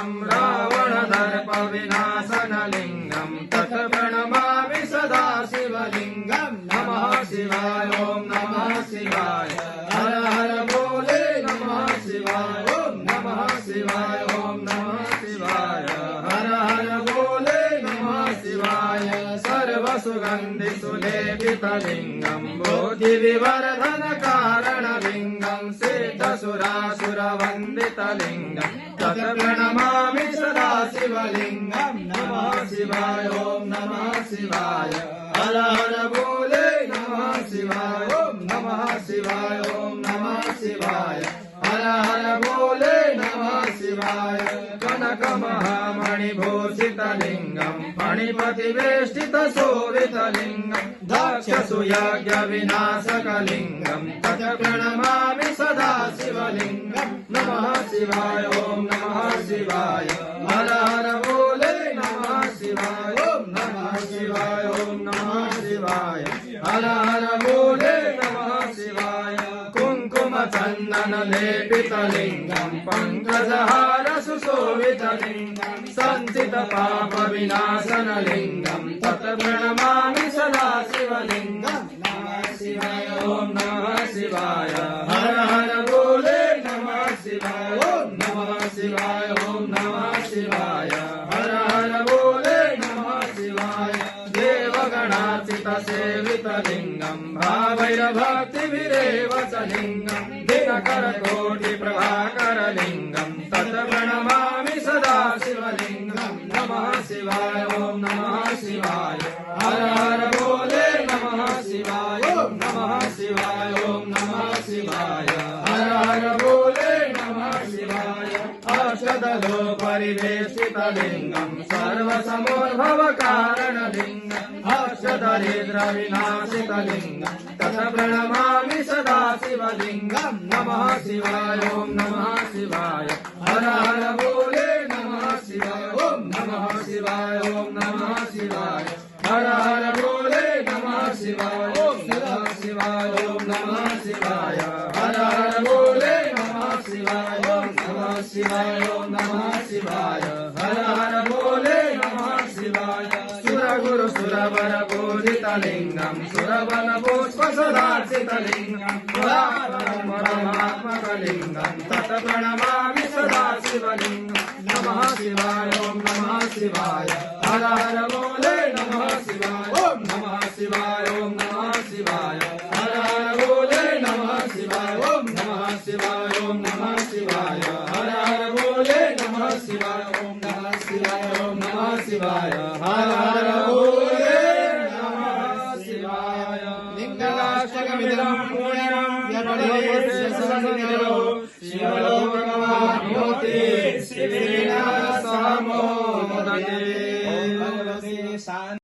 लिंगम रावण दर्प विनाशन लिंगम तत् प्रणमामि सदा शिवलिंगम नमः शिवाय ओम नमः शिवाय हर हर भोले नमः शिवाय ओम नमः शिवाय ओम नमः शिवाय हर हर भोले नमः शिवाय सर्व सुगंधि सुलेपित लिंगम बोधि विवर्धन कारण लिंगम सिद्ध सुरासुर वंदित लिंगम तत् प्रणमामि सदा शिवलिंगम नमः शिवाय ओम नमः शिवाय हर हर भोले नमः शिवाय ओम नमः शिवाय ओम नमः शिवाय हर हर भोले नमः शिवाय कनक महामणिभूषित लिंगम फणिपति वेष्टित शोभित लिंगम दक्ष सुयज्ञ विनाशक लिंगम तत् प्रणमामि सदा शिवलिंगम नमः शिवाय ओम नमः शिवाय हर हर भोले नमः शिवाय ओम नमः शिवाय ओम नमः शिवाय हर हर भोले नमः शिवाय कुंकुम चंदन लेपित लिंगम पंकजहार सुशोभित लिंगम संचित पाप विनाशन लिंगम तत् प्रणमामि सदा शिवलिंगम नमः शिवाय ओम नमः शिवाय हर हर भोले नमः शिवाय ओम नमः शिवाय ओम नमः शिवाय हर हर भोले नमः शिवाय देवगणार्चित सेवित लिंगम भावैर भक्तिभिरेव च लिंगम दिनकर कोटि प्रभाकर लिंगम तत् प्रणमामि सदा शिवलिंगम नमः शिवाय ओम नमः शिवाय हर हर भोले नमः शिवाय ओम नमः शिवाय ओम नमः शिवाय हर हर भोले नमः शिवाय अष्टदलो परिवेशित लिंगम सर्वसमोद्भव कारण लिंगम अष्टदरिद्र विनाशित लिंगम तत् प्रणमामि सदा शिवलिंगम नमः शिवाय ओम नमः शिवाय हर हर भोले नमः शिवाय ओम नमः शिवाय ओम नमः शिवाय हर हर भोले नमः शिवाय ओम नमः शिवाय ओम नमः शिवाय हर हर भोले नमः शिवाय ओम नमः शिवाय ओम नमः शिवाय हर हर भोले नमः शिवाय सुर गुरु सुरवर पूजित लिंगम सुरवन पुष्प सदार्चित लिंगम परमात्मक लिंगम तत् प्रणमामि सदा शिवलिंगम नमः शिवाय ओम नमः शिवाय हर हर भोले नमः शिवाय ओम नमः शिवाय ओम नमः शिवाय हर हर भोले नमः शिवाय ओम नमः शिवाय ओम नमः शिवाय हर हर भोले नमः शिवाय ओम नमः शिवाय ओम नमः शिवाय हर हर भोले नमः शिवाय लिंगराष्ट्रमिदं पुण्यं यद्वदेशे संनिधौ शिवलोकमाप्नोति शिवे